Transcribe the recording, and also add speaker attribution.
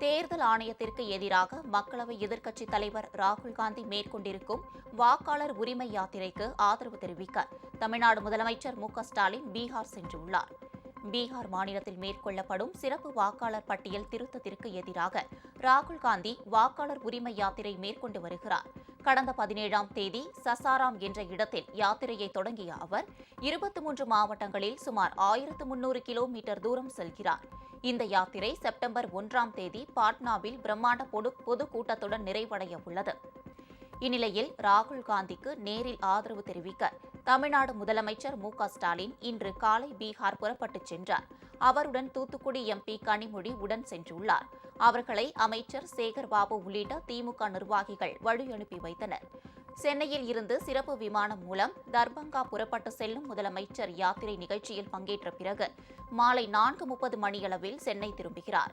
Speaker 1: தேர்தல் ஆணையத்திற்கு எதிராக மக்களவை எதிர்க்கட்சித் தலைவர் ராகுல் காந்தி மேற்கொண்டிருக்கும் வாக்காளர் உரிமை யாத்திரைக்கு ஆதரவு தெரிவிக்க தமிழ்நாடு முதலமைச்சர் மு.க.ஸ்டாலின் பீகார் சென்றுள்ளார். பீகார் மாநிலத்தில் மேற்கொள்ளப்படும் சிறப்பு வாக்காளர் பட்டியல் திருத்தத்திற்கு எதிராக ராகுல் காந்தி வாக்காளர் உரிமை யாத்திரை மேற்கொண்டு வருகிறார். கடந்த 17ஆம் தேதி சசாராம் என்ற இடத்தில் யாத்திரையை தொடங்கிய அவர் 23 மாவட்டங்களில் சுமார் 1300 கிலோமீட்டர் தூரம் செல்கிறார். இந்த யாத்திரை செப்டம்பர் 1ஆம் தேதி பாட்னாவில் பிரம்மாண்ட பொதுக்கூட்டத்துடன் நிறைவடைய உள்ளது. இந்நிலையில் ராகுல் காந்திக்கு நேரில் ஆதரவு தெரிவிக்க தமிழ்நாடு முதலமைச்சர் மு.க.ஸ்டாலின் இன்று காலை பீகார் புறப்பட்டுச் சென்றார். அவருடன் தூத்துக்குடி எம்பி கனிமொழி உடன் சென்றுள்ளார். அவர்களை அமைச்சர் சேகர்பாபு உள்ளிட்ட திமுக நிர்வாகிகள் வழி அனுப்பி வைத்தனர். சென்னையில் இருந்து சிறப்பு விமானம் மூலம் தர்பங்கா புறப்பட்டு செல்லும் முதலமைச்சர் யாத்திரை நிகழ்ச்சியில் பங்கேற்ற பிறகு மாலை 4:30 மணியளவில் சென்னை திரும்புகிறார்.